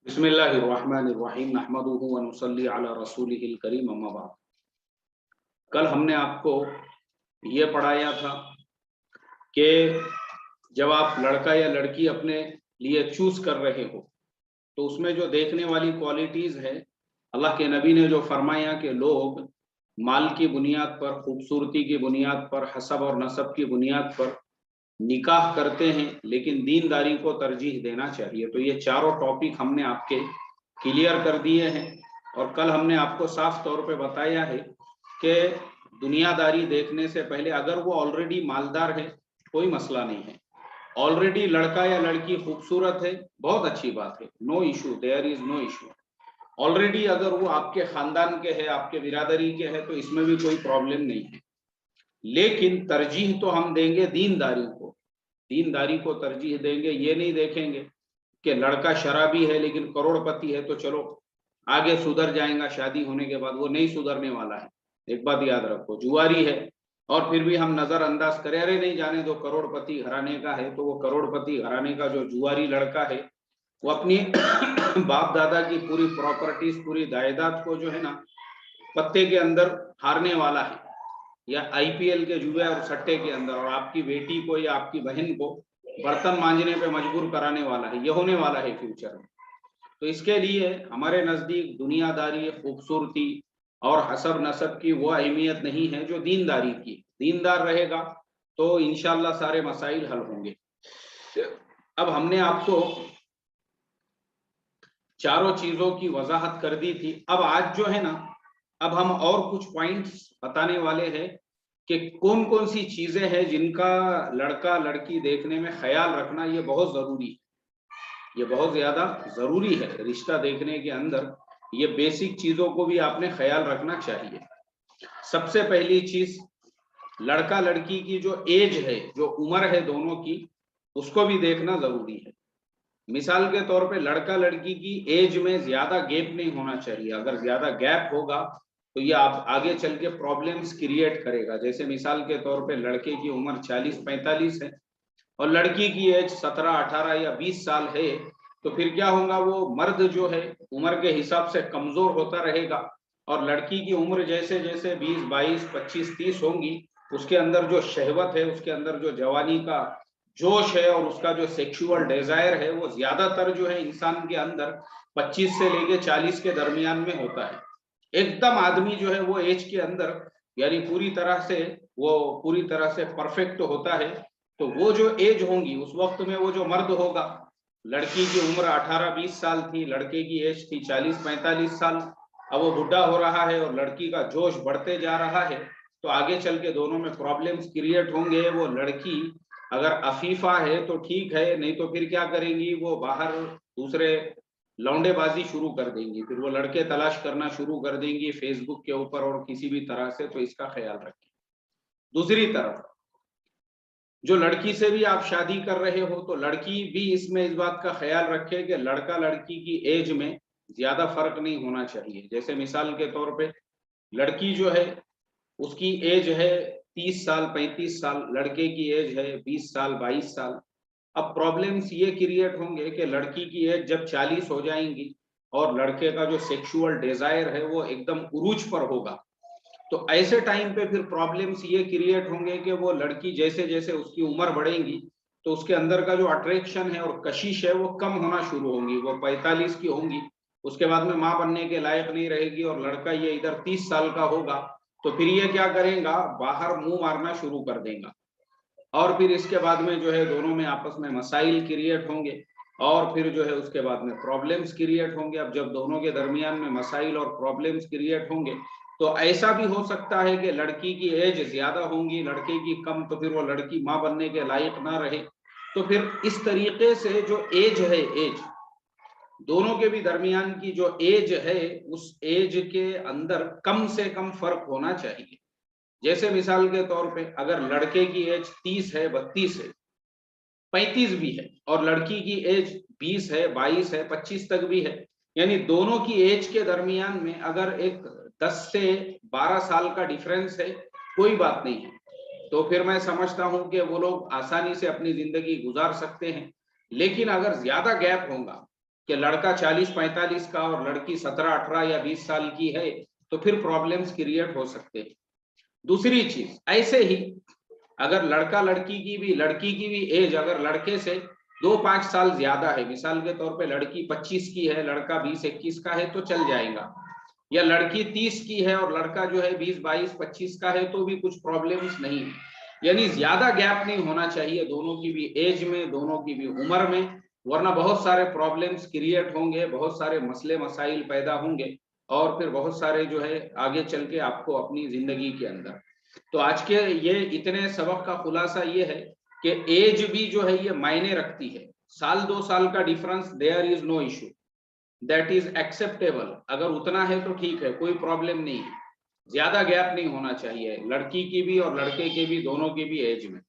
बिस्मिल्लाहिर्रहमानिर्रहीम नहमदुहु व नुसल्ली अला रसूलिहिल करीम अम्मा बाद। कल हमने आपको ये पढ़ाया था कि जब आप लड़का या लड़की अपने लिए चूज कर रहे हो तो उसमें जो देखने वाली क्वालिटीज है, अल्लाह के नबी ने जो फरमाया कि लोग माल की बुनियाद पर, खूबसूरती की बुनियाद पर, हसब और नसब की बुनियाद पर निकाह करते हैं, लेकिन दीनदारी को तरजीह देना चाहिए। तो ये चारों टॉपिक हमने आपके क्लियर कर दिए हैं और कल हमने आपको साफ तौर पे बताया है कि दुनियादारी देखने से पहले अगर वो ऑलरेडी मालदार है कोई मसला नहीं है, ऑलरेडी लड़का या लड़की खूबसूरत है बहुत अच्छी बात है, no issue, there is no issue. Already अगर वो आपके खानदान के है, आपके बिरादरी के है, तो इसमें भी कोई प्रॉब्लम नहीं है, लेकिन तरजीह तो हम देंगे दीनदारी को। दीनदारी को तरजीह देंगे, ये नहीं देखेंगे कि लड़का शराबी है लेकिन करोड़पति है तो चलो आगे सुधर जाएगा शादी होने के बाद, वो नहीं सुधरने वाला है। एक बात याद रखो, जुआरी है और फिर भी हम नजरअंदाज करें, अरे नहीं जाने दो, करोड़पति घराने का है, तो वो करोड़पति घराने का जो जुआरी लड़का है वो अपनी बाप दादा की पूरी प्रॉपर्टीज, पूरी जायदाद को जो है ना पत्ते के अंदर हारने वाला है, या आईपीएल के जुए और सट्टे के अंदर, और आपकी बेटी को या आपकी बहन को बर्तन मांजने पे मजबूर कराने वाला है, ये होने वाला है फ्यूचर में। तो इसके लिए हमारे नजदीक दुनियादारी, खूबसूरती और हसब नसब की वो अहमियत नहीं है जो दीनदारी की। दीनदार रहेगा तो इंशाल्लाह सारे मसाइल हल होंगे। अब हमने आपको चारों चीजों की वजाहत कर दी थी, अब आज जो है ना, अब हम और कुछ पॉइंट्स बताने वाले हैं कि कौन कौन सी चीजें हैं जिनका लड़का लड़की देखने में ख्याल रखना ये बहुत जरूरी है, ये बहुत ज्यादा जरूरी है। रिश्ता देखने के अंदर ये बेसिक चीजों को भी आपने ख्याल रखना चाहिए। सबसे पहली चीज, लड़का लड़की की जो एज है, जो उम्र है दोनों की, उसको भी देखना जरूरी है। मिसाल के तौर पे लड़का लड़की की एज में ज्यादा गैप नहीं होना चाहिए। अगर ज्यादा गैप होगा तो ये आप आगे चल के प्रॉब्लम्स क्रिएट करेगा। जैसे मिसाल के तौर पे लड़के की उम्र 40-45 है और लड़की की एज 17-18 या 20 साल है, तो फिर क्या होगा, वो मर्द जो है उम्र के हिसाब से कमजोर होता रहेगा और लड़की की उम्र जैसे जैसे 20, 22, 25, 30 होंगी, उसके अंदर जो शहवत है, उसके अंदर जो जवानी का जोश है और उसका जो सेक्सुअल डिजायर है, वो ज्यादातर जो है इंसान के अंदर 25 से लेके 40 के दरमियान में होता है। एकदम आदमी जो है वो एज के अंदर यानी पूरी तरह से परफेक्ट होता है। तो वो जो एज होंगी उस वक्त में वो जो मर्द होगा, लड़की की उम्र 18-20 साल थी, लड़के की एज थी 40-45 साल, अब वो बुढ़ा हो रहा है और लड़की का जोश बढ़ते जा रहा है, तो आगे चल के दोनों में प्रॉब्लम्स क्रिएट होंगे। वो लड़की अगर अफीफा है तो ठीक है, नहीं तो फिर क्या करेंगी, वो बाहर दूसरे लौंडेबाजी शुरू कर देंगी, फिर वो लड़के तलाश करना शुरू कर देंगी फेसबुक के ऊपर और किसी भी तरह से। तो इसका ख्याल रखें। दूसरी तरफ जो लड़की से भी आप शादी कर रहे हो तो लड़की भी इसमें इस बात का ख्याल रखे कि लड़का लड़की की एज में ज्यादा फर्क नहीं होना चाहिए। जैसे मिसाल के तौर पे लड़की जो है उसकी एज है 30 साल 35 साल, लड़के की एज है 20 साल 22 साल। अब प्रॉब्लम्स ये क्रिएट होंगे कि लड़की की एज जब 40 हो जाएंगी और लड़के का जो सेक्सुअल डिजायर है वो एकदम उरूज पर होगा, तो ऐसे टाइम पे फिर प्रॉब्लम्स ये क्रिएट होंगे कि वो लड़की जैसे जैसे उसकी उम्र बढ़ेगी तो उसके अंदर का जो अट्रैक्शन है और कशिश है वो कम होना शुरू होंगी। वो 45 की होंगी, उसके बाद में माँ बनने के लायक नहीं रहेगी और लड़का ये इधर 30 साल का होगा, तो फिर ये क्या करेगा, बाहर मुंह मारना शुरू कर देगा और फिर इसके बाद में जो है दोनों में आपस में मसाइल क्रिएट होंगे और फिर जो है उसके बाद में प्रॉब्लम्स क्रिएट होंगे। अब जब दोनों के दरमियान में मसाइल और प्रॉब्लम्स क्रिएट होंगे तो ऐसा भी हो सकता है कि लड़की की एज ज्यादा होंगी, लड़के की कम, तो फिर वो लड़की माँ बनने के लायक ना रहे। तो फिर इस तरीके से जो एज है, एज दोनों के भी दरमियान की जो एज है, उस एज के अंदर कम से कम फर्क होना चाहिए। जैसे मिसाल के तौर पे अगर लड़के की एज 30 है, 32 है, 35 भी है और लड़की की एज 20 है, 22 है, 25 तक भी है, यानी दोनों की एज के दरमियान में अगर एक 10 से 12 साल का डिफरेंस है, कोई बात नहीं है, तो फिर मैं समझता हूं कि वो लोग आसानी से अपनी जिंदगी गुजार सकते हैं। लेकिन अगर ज्यादा गैप होगा कि लड़का 40-45 का और लड़की 17-18 या 20 साल की है, तो फिर प्रॉब्लम्स क्रिएट हो सकते हैं। दूसरी चीज, ऐसे ही अगर लड़की की भी एज अगर लड़के से 2-5 साल ज्यादा है, मिसाल के तौर पे लड़की 25 की है, लड़का 20-21 का है, तो चल जाएगा। या लड़की 30 की है और लड़का जो है 20-22-25 का है, तो भी कुछ प्रॉब्लम्स नहीं है। यानी ज्यादा गैप नहीं होना चाहिए दोनों की भी एज में, दोनों की भी उम्र में, वरना बहुत सारे प्रॉब्लम्स क्रिएट होंगे, बहुत सारे मसले मसाइल पैदा होंगे और फिर बहुत सारे जो है आगे चल के आपको अपनी जिंदगी के अंदर। तो आज के ये इतने सबक का खुलासा ये है कि एज भी जो है ये मायने रखती है। 1-2 साल का difference, there is no issue, that is acceptable. अगर उतना है तो ठीक है, कोई प्रॉब्लम नहीं है। ज्यादा गैप नहीं होना चाहिए लड़की की भी और लड़के के भी, दोनों की भी एज में।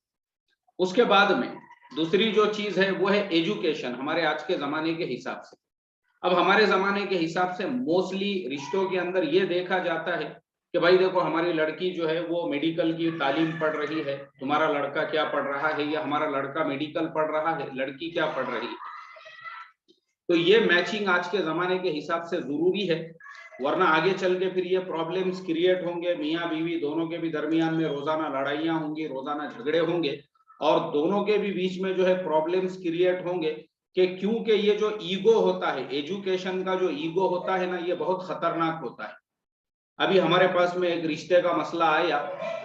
उसके बाद में दूसरी जो चीज है वो है एजुकेशन, हमारे आज के जमाने के हिसाब से। अब हमारे जमाने के हिसाब से मोस्टली रिश्तों के अंदर ये देखा जाता है कि भाई देखो, हमारी लड़की जो है वो मेडिकल की तालीम पढ़ रही है, तुम्हारा लड़का क्या पढ़ रहा है, या हमारा लड़का मेडिकल पढ़ रहा है, लड़की क्या पढ़ रही है। तो ये मैचिंग आज के जमाने के हिसाब से जरूरी है, वरना आगे चल के फिर ये प्रॉब्लम्स क्रिएट होंगे। मियाँ बीवी दोनों के भी दरमियान में रोजाना लड़ाइयाँ होंगी, रोजाना झगड़े होंगे और दोनों के भी बीच में जो है प्रॉब्लम्स क्रिएट होंगे कि क्योंकि ये जो ईगो होता है, एजुकेशन का जो ईगो होता है ना, ये बहुत खतरनाक होता है। अभी हमारे पास में एक रिश्ते का मसला आया,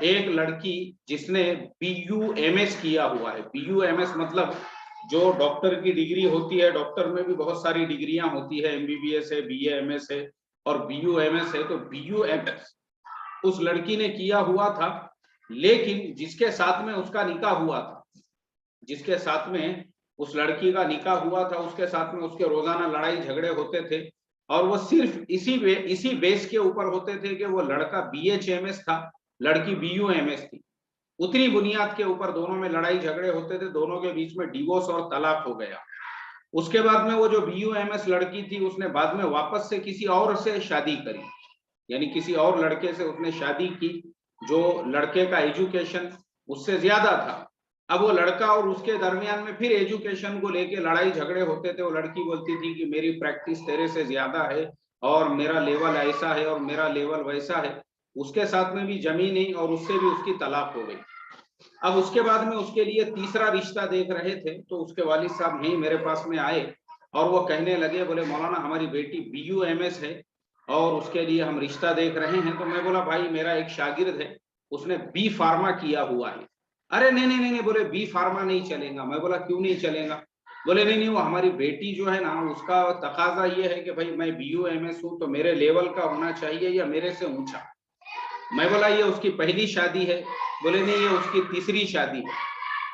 एक लड़की जिसने BUMS किया हुआ है। BUMS मतलब जो डॉक्टर की डिग्री होती है, डॉक्टर में भी बहुत सारी डिग्रियां होती है, MBBS है, BAMS है और BUMS है। तो BUMS उस लड़की ने किया हुआ था, लेकिन जिसके साथ में उसका निकाह हुआ था, जिसके साथ में उस लड़की का निकाह हुआ था, उसके साथ में उसके रोजाना लड़ाई झगड़े होते थे और वो सिर्फ इसी बेस के ऊपर होते थे कि वो लड़का BHMS था, लड़की BUMS थी। उतनी बुनियाद के ऊपर दोनों में लड़ाई झगड़े होते थे, दोनों के बीच में डिवोर्स और तलाक हो गया। उसके बाद में वो जो BUMS लड़की थी, उसने बाद में वापस से किसी और से शादी करी, यानी किसी और लड़के से उसने शादी की जो लड़के का एजुकेशन उससे ज्यादा था। अब वो लड़का और उसके दरमियान में फिर एजुकेशन को लेके लड़ाई झगड़े होते थे। वो लड़की बोलती थी कि मेरी प्रैक्टिस तेरे से ज्यादा है और मेरा लेवल ऐसा है और मेरा लेवल वैसा है। उसके साथ में भी जमी नहीं और उससे भी उसकी तलाक हो गई। अब उसके बाद में उसके लिए तीसरा रिश्ता देख रहे थे, तो उसके वालिद साहब यहीं मेरे पास में आए और वो कहने लगे, बोले मौलाना हमारी बेटी BUMS है और उसके लिए हम रिश्ता देख रहे हैं। तो मैं बोला भाई मेरा एक शागिर्द है, उसने B फार्मा किया हुआ है। अरे नहीं नहीं नहीं, बोले B फार्मा नहीं चलेगा। मैं बोला क्यों नहीं चलेगा? बोले नहीं नहीं, वो हमारी बेटी जो है ना, उसका तकाजा ये है कि भाई मैं BUMS हूँ तो मेरे लेवल का होना चाहिए या मेरे से ऊंचा। मैं बोला ये उसकी पहली शादी है? बोले नहीं, ये उसकी तीसरी शादी है।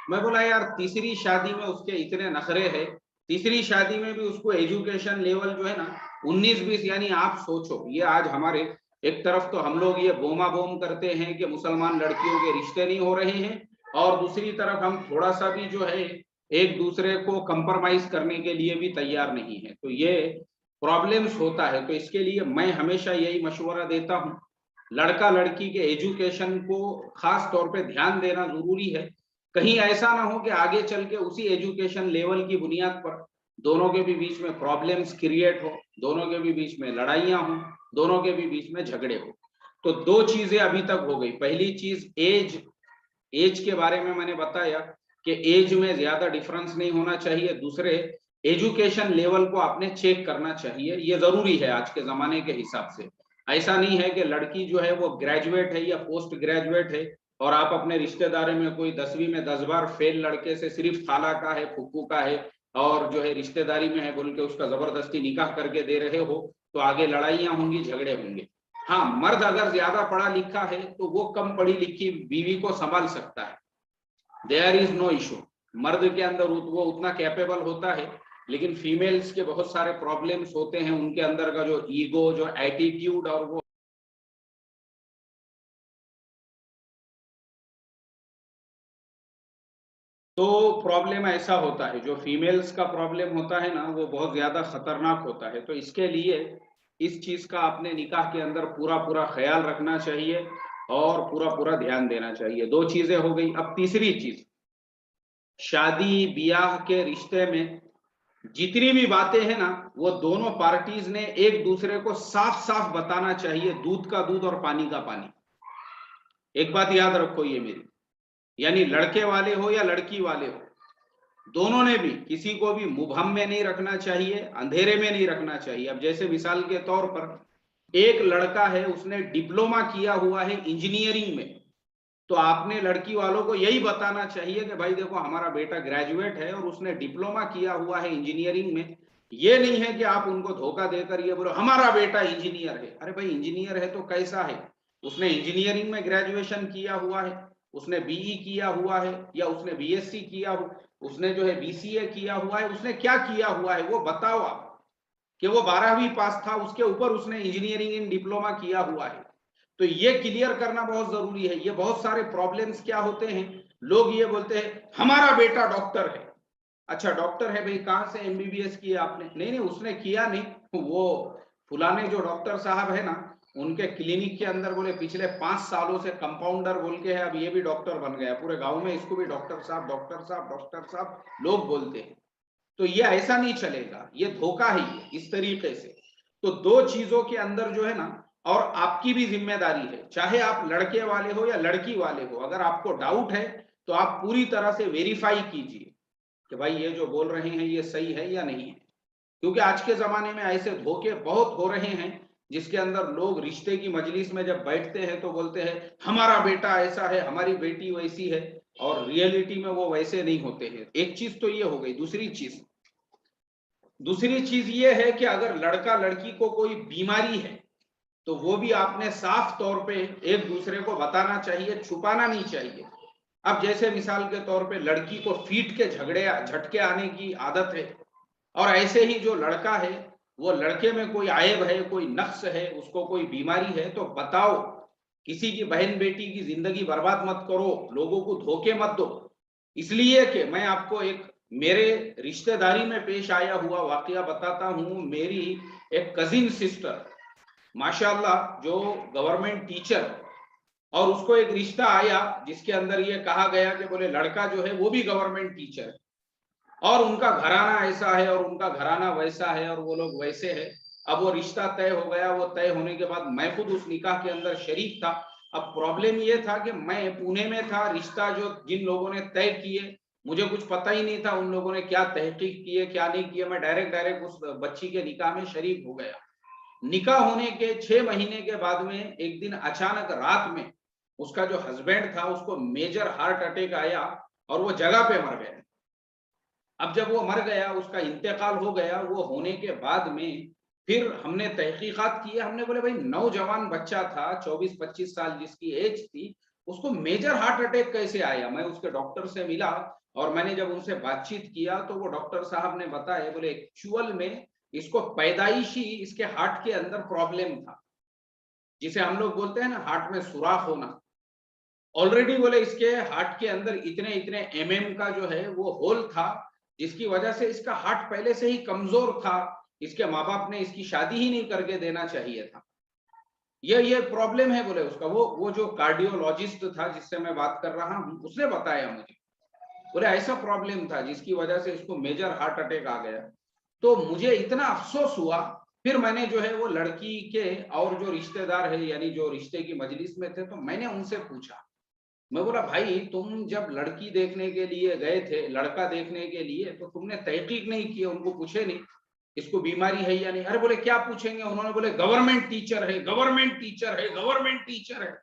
मैं बोला यार तीसरी शादी में उसके इतने नखरे है, तीसरी शादी में भी उसको एजुकेशन लेवल जो है ना 19-20, यानी आप सोचो, ये आज हमारे एक तरफ तो हम लोग ये बोमा बोम करते हैं कि मुसलमान लड़कियों के रिश्ते नहीं हो रहे हैं, और दूसरी तरफ हम थोड़ा सा भी जो है एक दूसरे को कंप्रोमाइज करने के लिए भी तैयार नहीं है। तो ये प्रॉब्लम्स होता है। तो इसके लिए मैं हमेशा यही मशवरा देता हूँ, लड़का लड़की के एजुकेशन को खास तौर पे ध्यान देना जरूरी है। कहीं ऐसा ना हो कि आगे चल के उसी एजुकेशन लेवल की बुनियाद पर दोनों के भी बीच में प्रॉब्लम्स क्रिएट हो, दोनों के भी बीच में लड़ाइयां हो, दोनों के भी बीच में झगड़े हो। तो दो चीजें अभी तक हो गई। पहली चीज एज के बारे में मैंने बताया कि एज में ज्यादा डिफरेंस नहीं होना चाहिए। दूसरे, एजुकेशन लेवल को आपने चेक करना चाहिए, ये जरूरी है आज के जमाने के हिसाब से। ऐसा नहीं है कि लड़की जो है वो ग्रेजुएट है या पोस्ट ग्रेजुएट है और आप अपने रिश्तेदारी में कोई 10वीं में 10 बार फेल लड़के से सिर्फ खाला का है, फुप्पू का है और जो है रिश्तेदारी में है बोल के उसका जबरदस्ती निकाह करके दे रहे हो, तो आगे लड़ाइयां होंगी, झगड़े होंगे। हाँ, मर्द अगर ज्यादा पढ़ा लिखा है तो वो कम पढ़ी लिखी बीवी को संभाल सकता है, देयर इज नो इशू। मर्द के अंदर वो उतना कैपेबल होता है, लेकिन फीमेल्स के बहुत सारे प्रॉब्लम्स होते हैं, उनके अंदर का जो ईगो, जो एटीट्यूड और वो तो प्रॉब्लम ऐसा होता है, जो फीमेल्स का प्रॉब्लम होता है ना, वो बहुत ज्यादा खतरनाक होता है। तो इसके लिए इस चीज का आपने निकाह के अंदर पूरा पूरा ख्याल रखना चाहिए और पूरा पूरा ध्यान देना चाहिए। दो चीजें हो गई। अब तीसरी चीज, शादी ब्याह के रिश्ते में जितनी भी बातें हैं ना, वो दोनों पार्टीज ने एक दूसरे को साफ साफ बताना चाहिए, दूध का दूध और पानी का पानी। एक बात याद रखो ये मेरी, यानी लड़के वाले हो या लड़की वाले हो, दोनों ने भी किसी को भी मुबहम में नहीं रखना चाहिए, अंधेरे में नहीं रखना चाहिए। अब जैसे मिसाल के तौर पर एक लड़का है, उसने डिप्लोमा किया हुआ है इंजीनियरिंग में, तो आपने लड़की वालों को यही बताना चाहिए कि भाई देखो हमारा बेटा ग्रेजुएट है और उसने डिप्लोमा किया हुआ है इंजीनियरिंग में। ये नहीं है कि आप उनको धोखा देकर ये बोलो हमारा बेटा इंजीनियर है। अरे भाई इंजीनियर है तो कैसा है, उसने इंजीनियरिंग में ग्रेजुएशन किया हुआ है, उसने बीई किया हुआ है, या उसने बीएससी किया हुआ, उसने जो है बीसीए किया हुआ है, उसने क्या किया हुआ है वो बताओ आप। कि वो 12वीं पास था, उसके ऊपर उसने इंजीनियरिंग इन डिप्लोमा किया हुआ है। तो ये क्लियर करना बहुत जरूरी है। ये बहुत सारे प्रॉब्लम्स क्या होते हैं, लोग ये बोलते हैं हमारा बेटा डॉक्टर है। अच्छा डॉक्टर है भाई, कहां से एमबीबीएस किया आपने? नहीं नहीं उसने किया नहीं। वो फुलाने जो डॉक्टर साहब है ना, उनके क्लिनिक के अंदर बोले पिछले 5 सालों से कंपाउंडर बोल के है, अब ये भी डॉक्टर बन गया, पूरे गांव में इसको भी डॉक्टर साहब डॉक्टर साहब डॉक्टर साहब लोग बोलते हैं। तो ये ऐसा नहीं चलेगा, ये धोखा है ये इस तरीके से। तो दो चीजों के अंदर जो है ना, और आपकी भी जिम्मेदारी है, चाहे आप लड़के वाले हो या लड़की वाले हो, अगर आपको डाउट है तो आप पूरी तरह से वेरीफाई कीजिए कि भाई ये जो बोल रहे हैं ये सही है या नहीं है। क्योंकि आज के जमाने में ऐसे धोखे बहुत हो रहे हैं, जिसके अंदर लोग रिश्ते की मजलिस में जब बैठते हैं तो बोलते हैं हमारा बेटा ऐसा है, हमारी बेटी वैसी है, और रियलिटी में वो वैसे नहीं होते हैं। एक चीज तो ये हो गई। दूसरी चीज ये है कि अगर लड़का लड़की को कोई बीमारी है तो वो भी आपने साफ तौर पे एक दूसरे को बताना चाहिए, छुपाना नहीं चाहिए। अब जैसे मिसाल के तौर पे लड़की को फीट के झटके आने की आदत है, और ऐसे ही जो लड़का है वो लड़के में कोई आयब है, कोई नक्स है, उसको कोई बीमारी है, तो बताओ। किसी की बहन बेटी की जिंदगी बर्बाद मत करो, लोगों को धोखे मत दो। इसलिए कि मैं आपको एक मेरे रिश्तेदारी में पेश आया हुआ वाकया बताता हूं। मेरी एक कजिन सिस्टर माशाल्लाह जो गवर्नमेंट टीचर, और उसको एक रिश्ता आया जिसके अंदर ये कहा गया कि बोले लड़का जो है वो भी गवर्नमेंट टीचर है, और उनका घराना ऐसा है और उनका घराना वैसा है और वो लोग वैसे है। अब वो रिश्ता तय हो गया। वो तय होने के बाद मैं खुद उस निकाह के अंदर शरीक था। अब प्रॉब्लम ये था कि मैं पुणे में था, रिश्ता जो जिन लोगों ने तय किए मुझे कुछ पता ही नहीं था उन लोगों ने क्या तहकीक किए क्या नहीं किए। मैं डायरेक्ट उस बच्ची के निकाह में शरीक हो गया। निकाह होने के 6 महीने के बाद में एक दिन अचानक रात में उसका जो हस्बैंड था उसको मेजर हार्ट अटैक आया और वो जगह पे मर गया। अब जब वो मर गया, उसका इंतकाल हो गया, वो होने के बाद में फिर हमने तहकीकात की। हमने बोले भाई नौजवान बच्चा था 24-25 साल जिसकी एज थी, उसको मेजर हार्ट अटैक कैसे आया? मैं उसके डॉक्टर से मिला और मैंने जब उनसे बातचीत किया तो वो डॉक्टर साहब ने बताया, बोले एक्चुअल में इसको पैदाइशी इसके हार्ट के अंदर प्रॉब्लम था, जिसे हम लोग बोलते हैं ना हार्ट में सुराख होना। ऑलरेडी बोले इसके हार्ट के अंदर इतने इतने एमएम का जो है वो होल था, जिसकी वजह से इसका हार्ट पहले से ही कमजोर था। इसके माँ बाप ने इसकी शादी ही नहीं करके देना चाहिए था। ये प्रॉब्लम है बोले उसका। वो जो कार्डियोलॉजिस्ट था जिससे मैं बात कर रहा हूँ उसने बताया मुझे, बोले ऐसा प्रॉब्लम था जिसकी वजह से इसको मेजर हार्ट अटैक आ गया। तो मुझे इतना अफसोस हुआ। फिर मैंने जो है वो लड़की के और जो रिश्तेदार है यानी जो रिश्ते की मजलिस में थे, तो मैंने उनसे पूछा। मैं बोला भाई तुम जब लड़की देखने के लिए गए थे, लड़का देखने के लिए, तो तुमने तहकीक नहीं किए, उनको पूछे नहीं इसको बीमारी है या नहीं? अरे बोले क्या पूछेंगे, उन्होंने बोले गवर्नमेंट टीचर है, गवर्नमेंट टीचर है, गवर्नमेंट टीचर है।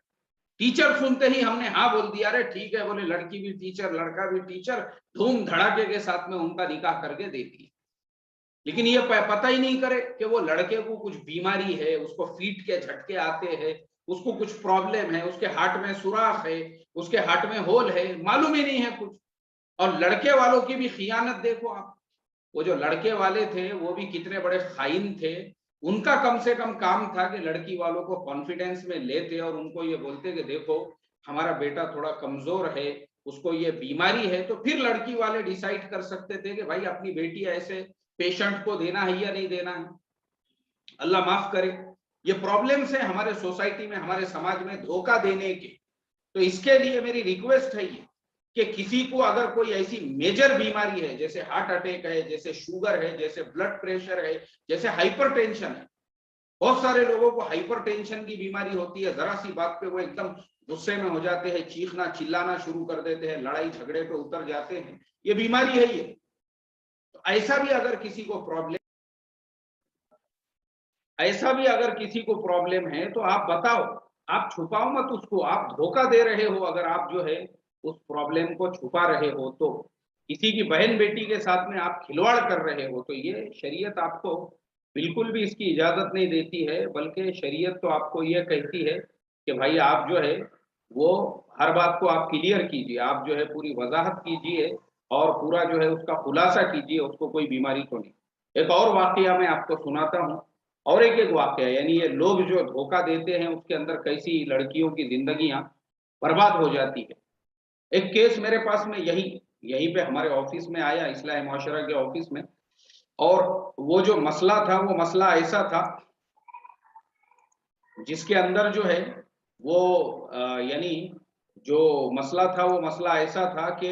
टीचर सुनते ही हमने हाँ बोल दिया। अरे ठीक है, बोले लड़की भी टीचर लड़का भी टीचर, धूम धड़ाके के साथ में उनका निकाह करके दे दिया। लेकिन ये पता ही नहीं करे कि वो लड़के को कुछ बीमारी है, उसको फीट के झटके आते हैं, उसको कुछ प्रॉब्लम है, उसके हार्ट में सुराख है, उसके हार्ट में होल है, मालूम ही नहीं है कुछ। और लड़के वालों की भी खियानत देखो आप। वो जो लड़के वाले थे वो भी कितने बड़े खाइन थे। उनका कम से कम काम था कि लड़की वालों को कॉन्फिडेंस में लेते और उनको ये बोलते कि देखो हमारा बेटा थोड़ा कमजोर है, उसको ये बीमारी है। तो फिर लड़की वाले डिसाइड कर सकते थे कि भाई अपनी बेटी ऐसे पेशेंट को देना है या नहीं देना है। अल्लाह माफ करे, ये प्रॉब्लम्स है हमारे सोसाइटी में, हमारे समाज में धोखा देने के। तो इसके लिए मेरी रिक्वेस्ट है ये कि किसी को अगर कोई ऐसी मेजर बीमारी है, जैसे हार्ट अटैक है, जैसे शुगर है, जैसे ब्लड प्रेशर है, जैसे हाइपरटेंशन है, बहुत सारे लोगों को हाइपरटेंशन की बीमारी होती है, जरा सी बात पे वो एकदम गुस्से में हो जाते हैं, चीखना चिल्लाना शुरू कर देते हैं, लड़ाई झगड़े पे उतर जाते हैं, ये बीमारी है ये। तो ऐसा भी अगर किसी को प्रॉब्लम है तो आप बताओ, आप छुपाओ मत उसको, आप धोखा दे रहे हो अगर आप जो है उस प्रॉब्लम को छुपा रहे हो तो, किसी की बहन बेटी के साथ में आप खिलवाड़ कर रहे हो तो ये शरीयत आपको बिल्कुल भी इसकी इजाजत नहीं देती है, बल्कि शरीयत तो आपको ये कहती है कि भाई आप जो है वो हर बात को आप क्लियर कीजिए, आप जो है पूरी वजाहत कीजिए और पूरा जो है उसका खुलासा कीजिए, उसको कोई बीमारी तो नहीं। एक और वाकया मैं आपको सुनाता हूँ, और एक वाकया, यानी ये लोग जो धोखा देते हैं उसके अंदर कैसी लड़कियों की जिंदगियां बर्बाद हो जाती है। एक केस मेरे पास में यहीं पे हमारे ऑफिस में आया, इस्लाह मुआशरा के ऑफिस में, और वो जो मसला था वो मसला ऐसा था जिसके अंदर जो है वो यानी जो मसला था वो मसला ऐसा था कि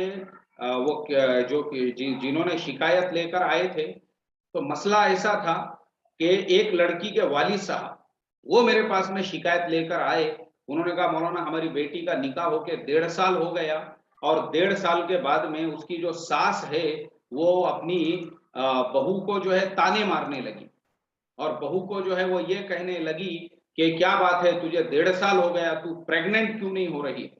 जिन्होंने शिकायत लेकर आए थे, तो मसला ऐसा था कि एक लड़की के वालिद साहब वो मेरे पास में शिकायत लेकर आए। उन्होंने कहा मौलाना हमारी बेटी का निकाह होके 1.5 साल हो गया और 1.5 साल के बाद में उसकी जो सास है वो अपनी बहू को जो है ताने मारने लगी, और बहू को जो है वो ये कहने लगी कि क्या बात है तुझे 1.5 साल हो गया, तू प्रेग्नेंट क्यों नहीं हो रही है,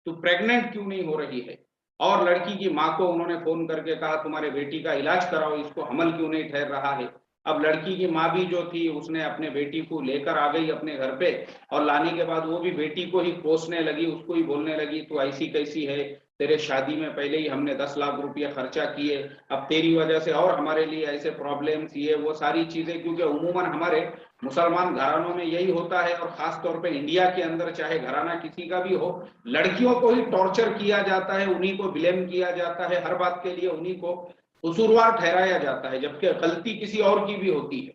तू प्रेग्नेंट क्यों नहीं हो रही है। और लड़की की माँ को उन्होंने फोन करके कहा तुम्हारे बेटी का इलाज कराओ, इसको हमल क्यों नहीं ठहर रहा है। अब लड़की की माँ भी जो थी उसने अपने बेटी को लेकर आ गई अपने घर पे, और लाने के बाद वो भी बेटी को ही कोसने लगी, उसको ही बोलने लगी तू ऐसी कैसी है, तेरे शादी में पहले ही हमने 10 लाख रुपया खर्चा किए, अब तेरी वजह से और हमारे लिए ऐसे प्रॉब्लम्स, ये वो सारी चीजें, क्योंकि उमूमन हमारे मुसलमान घरानों में यही होता है, और खास तौर पे इंडिया के अंदर चाहे घराना किसी का भी हो, लड़कियों को ही टॉर्चर किया जाता है, उन्हीं को ब्लेम किया जाता है, हर बात के लिए उन्हीं को कसूरवार ठहराया जाता है, जबकि गलती किसी और की भी होती है।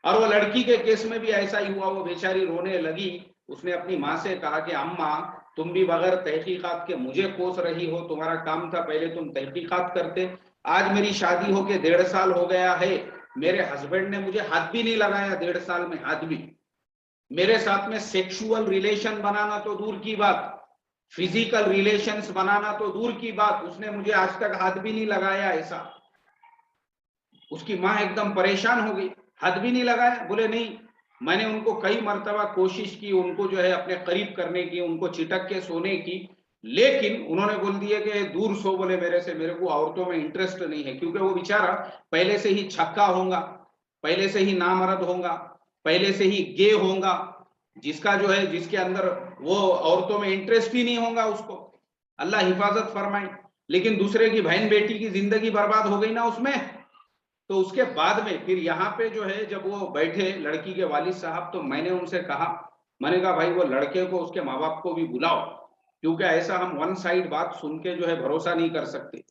और वो लड़की के केस में भी ऐसा ही हुआ, वो बेचारी रोने लगी, उसने अपनी माँ से कहा कि अम्मा तुम भी बगैर तहकीकात के मुझे कोस रही हो, तुम्हारा काम था पहले तुम तहकीकात करते, आज मेरी शादी होके 1.5 साल हो गया है, मेरे हस्बैंड ने मुझे हाथ भी नहीं लगाया 1.5 साल में, हाथ भी, मेरे साथ में सेक्सुअल रिलेशन बनाना तो दूर की बात, फिजिकल रिलेशंस बनाना तो दूर की बात, उसने मुझे आज तक हाथ भी नहीं लगाया ऐसा। उसकी माँ एकदम परेशान हो गई, हाथ भी नहीं लगाया, बोले नहीं, मैंने उनको कई मर्तबा कोशिश की उनको जो है अपने करीब करने की, उनको चिटक के सोने की, लेकिन उन्होंने बोल दिया कि दूर सो, बोले मेरे से, मेरे को औरतों में इंटरेस्ट नहीं है, क्योंकि वो बेचारा पहले से ही छक्का होगा, पहले से ही नामर्द होगा, पहले से ही गे होगा, जिसका जो है जिसके अंदर वो औरतों में इंटरेस्ट ही नहीं होगा उसको, अल्लाह हिफाजत फरमाए। लेकिन दूसरे की बहन बेटी की जिंदगी बर्बाद हो गई ना उसमें। तो उसके बाद में फिर यहाँ पे जो है जब वो बैठे लड़की के वालिद साहब, तो मैंने उनसे कहा, मैंने कहा भाई वो लड़के को उसके माँ बाप को भी बुलाओ, क्योंकि ऐसा हम वन साइड बात सुन के जो है भरोसा नहीं कर सकते।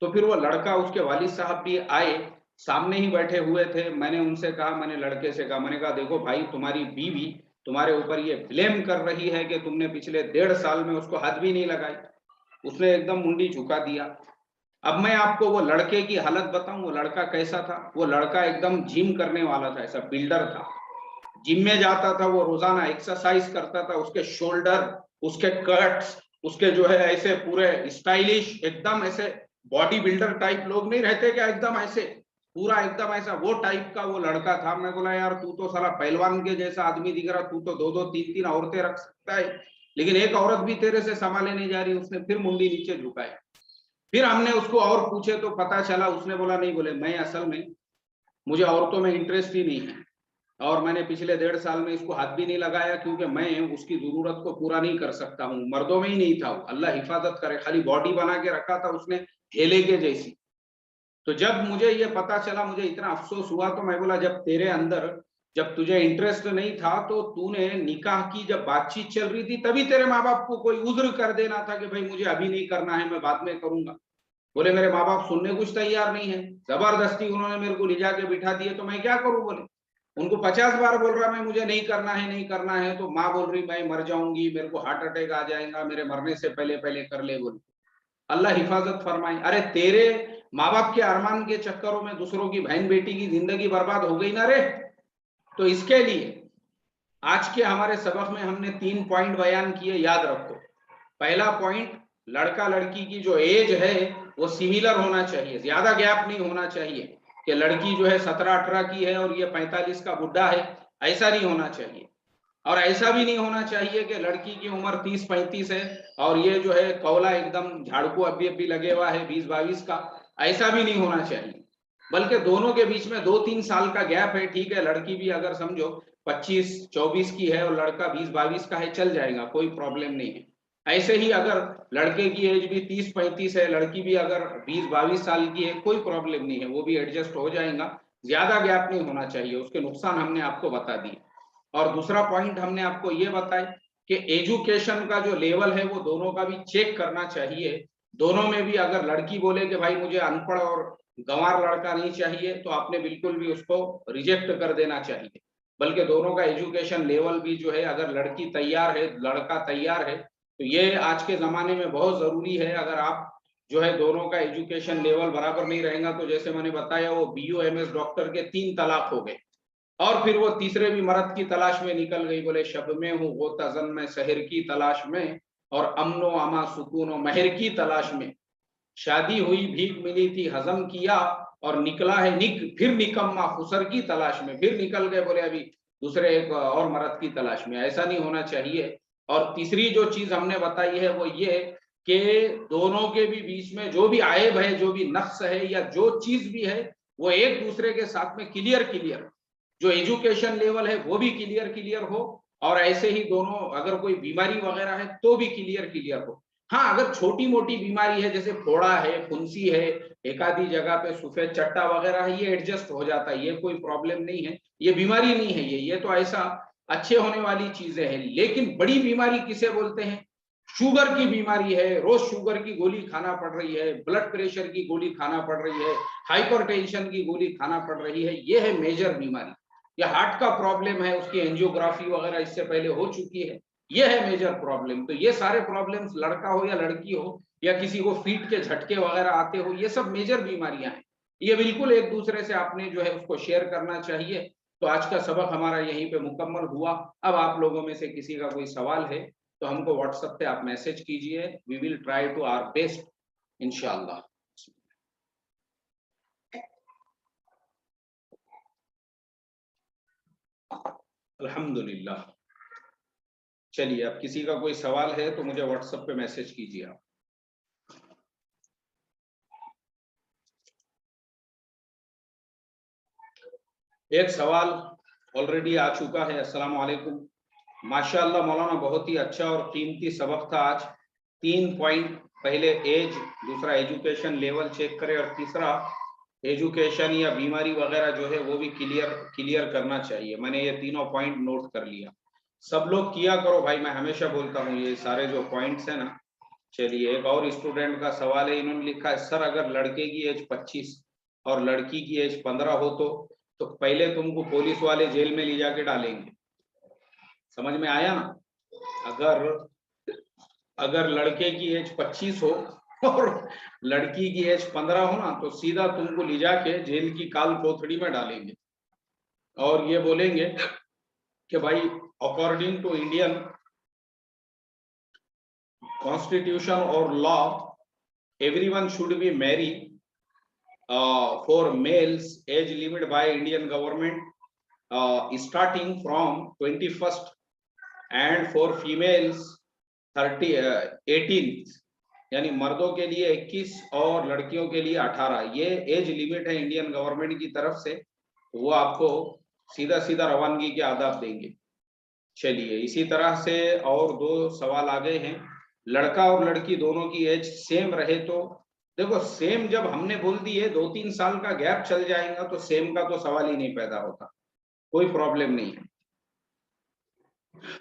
तो फिर वो लड़का उसके वालिद साहब भी आए, सामने ही बैठे हुए थे, मैंने उनसे कहा, मैंने लड़के से कहा, मैंने कहा देखो भाई तुम्हारी बीवी तुम्हारे ऊपर ये ब्लेम कर रही है कि तुमने पिछले 1.5 साल में उसको हाथ भी नहीं लगाई। उसने एकदम मुंडी झुका दिया। अब मैं आपको वो लड़के की हालत बताऊं, वो लड़का कैसा था। वो लड़का एकदम जिम करने वाला था, ऐसा बिल्डर था, जिम में जाता था, वो रोजाना एक्सरसाइज करता था, उसके शोल्डर, उसके कट्स, उसके जो है ऐसे पूरे स्टाइलिश, एकदम ऐसे बॉडी बिल्डर टाइप लोग नहीं रहते क्या, एकदम ऐसे पूरा एकदम ऐसा वो टाइप का वो लड़का था। मैं बोला यार तू तो साला पहलवान के जैसा आदमी दिख रहा, तू तो 2-2 3-3 औरतें रख सकता है, लेकिन एक औरत भी तेरे से संभाले नहीं जा रही। उसने फिर मुंडी नीचे झुकाई। फिर हमने उसको और पूछे तो पता चला, उसने बोला नहीं, बोले मैं असल में मुझे औरतों में इंटरेस्ट ही नहीं है, और मैंने पिछले 1.5 साल में इसको हाथ भी नहीं लगाया, क्योंकि मैं उसकी जरूरत को पूरा नहीं कर सकता हूँ। मर्दों में ही नहीं था वो, अल्लाह हिफाजत करे, खाली बॉडी बना के रखा था उसने हेले के जैसी। तो जब मुझे ये पता चला, मुझे इतना अफसोस हुआ, तो मैं बोला जब तेरे अंदर, जब तुझे इंटरेस्ट नहीं था तो तूने निकाह की जब बातचीत चल रही थी तभी तेरे माँ बाप को कोई उज्र कर देना था कि भाई मुझे अभी नहीं करना है, मैं बाद में करूंगा। बोले मेरे माँ बाप सुनने कुछ तैयार नहीं है, जबरदस्ती उन्होंने मेरे को ले जाके बिठा दिए, तो मैं क्या करूं। बोले उनको 50 बार बोल रहा मैं मुझे नहीं करना है, नहीं करना है, तो माँ बोल रही मैं मर जाऊंगी, मेरे को हार्ट अटैक आ जाएगा, मेरे मरने से पहले पहले कर ले बोले। अल्लाह हिफाजत फरमाए। अरे तेरे माँ बाप के अरमान के चक्करों में दूसरों की बहन बेटी की जिंदगी बर्बाद हो गई ना रे। तो इसके लिए आज के हमारे सबक में हमने 3 पॉइंट बयान किए, याद रखो। पहला पॉइंट, लड़का लड़की की जो एज है वो सिमिलर होना चाहिए, ज्यादा गैप नहीं होना चाहिए कि लड़की जो है 17-18 की है और ये 45 का बुढ़ा है, ऐसा नहीं होना चाहिए। और ऐसा भी नहीं होना चाहिए कि लड़की की उम्र 30-35 है और ये जो है कौला एकदम झाड़ू अभी लगे हुआ है 20-22 का, ऐसा भी नहीं होना चाहिए। बल्कि दोनों के बीच में 2-3 साल का गैप है, ठीक है। लड़की भी अगर समझो 25-24 की है और लड़का 20-22 का है, चल जाएगा, कोई प्रॉब्लम नहीं है। ऐसे ही अगर लड़के की एज भी 30-35 है, लड़की भी अगर 20-22 साल की है, कोई प्रॉब्लम नहीं है, वो भी एडजस्ट हो जाएगा। ज्यादा गैप नहीं होना चाहिए, उसके नुकसान हमने आपको बता दिए। और दूसरा पॉइंट हमने आपको ये बताया कि एजुकेशन का जो लेवल है वो दोनों का भी चेक करना चाहिए। दोनों में भी अगर लड़की बोले कि भाई मुझे अनपढ़ और गंवार लड़का नहीं चाहिए, तो आपने बिल्कुल भी उसको रिजेक्ट कर देना चाहिए। बल्कि दोनों का एजुकेशन लेवल भी जो है, अगर लड़की तैयार है लड़का तैयार है, तो ये आज के जमाने में बहुत जरूरी है। अगर आप जो है दोनों का एजुकेशन लेवल बराबर नहीं रहेगा, तो जैसे मैंने बताया वो BO MS डॉक्टर के 3 तलाक हो गए और फिर वो तीसरे भी मर्द की तलाश में निकल गई, बोले शब में हूँ वो तजन में शहर की तलाश में और अमनो अमा सुकून महर की तलाश में। शादी हुई भीख मिली थी हजम किया और निकला है फिर निकम्मा खुसर की तलाश में, फिर निकल गए बोले अभी दूसरे एक और मर्द की तलाश में। ऐसा नहीं होना चाहिए। और तीसरी जो चीज हमने बताई है वो ये कि दोनों के भी बीच में जो भी आयब है, जो भी नक्स है या जो चीज भी है, वो एक दूसरे के साथ में क्लियर जो एजुकेशन लेवल है वो भी क्लियर हो। और ऐसे ही दोनों अगर कोई बीमारी वगैरह है तो भी क्लियर हो। हाँ, अगर छोटी मोटी बीमारी है जैसे फोड़ा है, फुंसी है, एक आधी जगह पे सफेद चट्टा वगैरह है, ये एडजस्ट हो जाता है, ये कोई प्रॉब्लम नहीं है, ये बीमारी नहीं है, ये तो ऐसा अच्छे होने वाली चीजें हैं। लेकिन बड़ी बीमारी किसे बोलते हैं? शुगर की बीमारी है, रोज शुगर की गोली खाना पड़ रही है, ब्लड प्रेशर की गोली खाना पड़ रही है, हाइपरटेंशन की गोली खाना पड़ रही है, ये है मेजर बीमारी। या हार्ट का प्रॉब्लम है, उसकी एंजियोग्राफी वगैरह इससे पहले हो चुकी है, ये है मेजर प्रॉब्लम। तो ये सारे प्रॉब्लम्स, लड़का हो या लड़की हो या किसी को फीट के झटके वगैरह आते हो, ये सब मेजर बीमारियां हैं। ये बिल्कुल एक दूसरे से आपने जो है उसको शेयर करना चाहिए। तो आज का सबक हमारा यहीं पे मुकम्मल हुआ। अब आप लोगों में से किसी का कोई सवाल है तो हमको व्हाट्सएप पे आप मैसेज कीजिए, we will try to our best इंशाल्लाह। अल्हम्दुलिल्लाह। चलिए, अब किसी का कोई सवाल है तो मुझे व्हाट्सएप पे मैसेज कीजिए आप। एक सवाल ऑलरेडी आ चुका है। अस्सलाम वालेकुम। माशाअल्लाह मौलाना, बहुत ही अच्छा और कीमती सबक था आज। 3 पॉइंट, पहले एज, दूसरा एजुकेशन लेवल चेक करें और तीसरा एजुकेशन या बीमारी वगैरह जो है वो भी क्लियर करना चाहिए। मैंने ये तीनों पॉइंट नोट कर लिया। सब लोग किया करो भाई, मैं हमेशा बोलता हूँ ये सारे जो पॉइंट्स है ना। चलिए, एक और स्टूडेंट का सवाल है, इन्होंने लिखा है सर अगर लड़के की एज 25 और लड़की की एज 15 हो तो पहले तुमको पुलिस वाले जेल में ले जाके डालेंगे। समझ में आया ना? अगर अगर लड़के की एज 25 हो और लड़की की एज 15 हो ना, तो सीधा तुमको ले जाके जेल की काल कोठरी में डालेंगे और ये बोलेंगे कि भाई अकॉर्डिंग टू इंडियन कॉन्स्टिट्यूशन और law everyone should be married for males age limit by Indian government starting from 21st and for females 18, यानी मर्दों के लिए 21 और लड़कियों के लिए 18, ये एज लिमिट है इंडियन गवर्नमेंट की तरफ से। वो आपको सीधा सीधा रवानगी के आदाब देंगे। चलिए, इसी तरह से और 2 सवाल आ गए हैं। लड़का और लड़की दोनों की एज सेम रहे तो, देखो सेम जब हमने बोल दी है 2-3 साल का गैप चल जाएगा तो सेम का तो सवाल ही नहीं पैदा होता, कोई प्रॉब्लम नहीं है।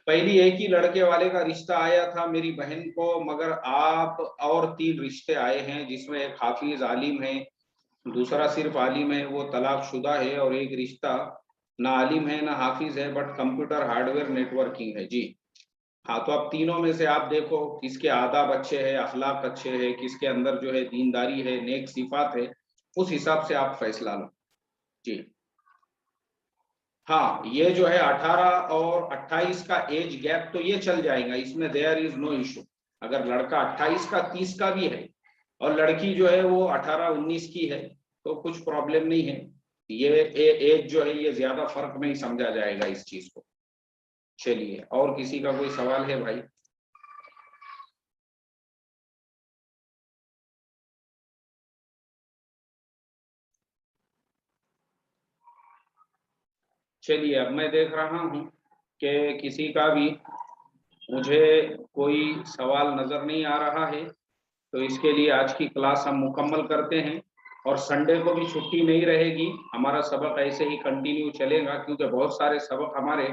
पहली एक ही लड़के वाले का रिश्ता आया था मेरी बहन को, मगर आप और 3 रिश्ते आए हैं जिसमें एक हाफिज आलिम है, दूसरा सिर्फ आलिम है, वो तलाकशुदा है, और एक रिश्ता ना आलिम है ना हाफिज है बट कंप्यूटर हार्डवेयर नेटवर्किंग है। जी, हाँ, तो अब तीनों में से आप देखो किसके आदाब अच्छे हैं, अखलाक अच्छे हैं, किसके अंदर जो है दीनदारी है, नेक सिफात है, उस हिसाब से आप फैसला लो। जी हाँ, ये जो है 18 और 28 का एज गैप तो ये चल जाएगा, इसमें देयर इज नो इशू। अगर लड़का 28 का 30 का भी है और लड़की जो है वो 18-19 की है तो कुछ प्रॉब्लम नहीं है। ये एज जो है ये ज्यादा फर्क नहीं समझा जाएगा इस चीज को। चलिए, और किसी का कोई सवाल है भाई? चलिए, अब मैं देख रहा हूँ कि किसी का भी मुझे कोई सवाल नजर नहीं आ रहा है, तो इसके लिए आज की क्लास हम मुकम्मल करते हैं। और संडे को भी छुट्टी नहीं रहेगी, हमारा सबक ऐसे ही कंटिन्यू चलेगा, क्योंकि बहुत सारे सबक हमारे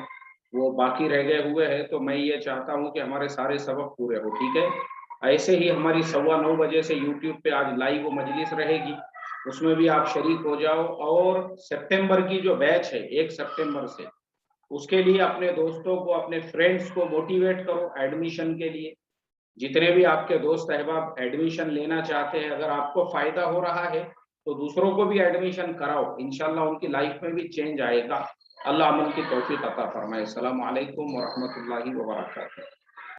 वो बाकी रह गए हुए हैं, तो मैं ये चाहता हूँ कि हमारे सारे सबक पूरे हो। ठीक है, ऐसे ही हमारी 9:15 से यूट्यूब पे आज लाइव मजलिस रहेगी, उसमें भी आप शरीक हो जाओ। और सितंबर की जो बैच है 1 सितंबर से, उसके लिए अपने दोस्तों को, अपने फ्रेंड्स को मोटिवेट करो एडमिशन के लिए। जितने भी आपके दोस्त अहबाब एडमिशन लेना चाहते हैं, अगर आपको फायदा हो रहा है तो दूसरों को भी एडमिशन कराओ, इंशाल्लाह उनकी लाइफ में भी चेंज आएगा। अल्लाह अमल की तौफीक अता फरमाए। अस्सलामु अलैकुम व रहमतुल्लाहि व बरकातहू।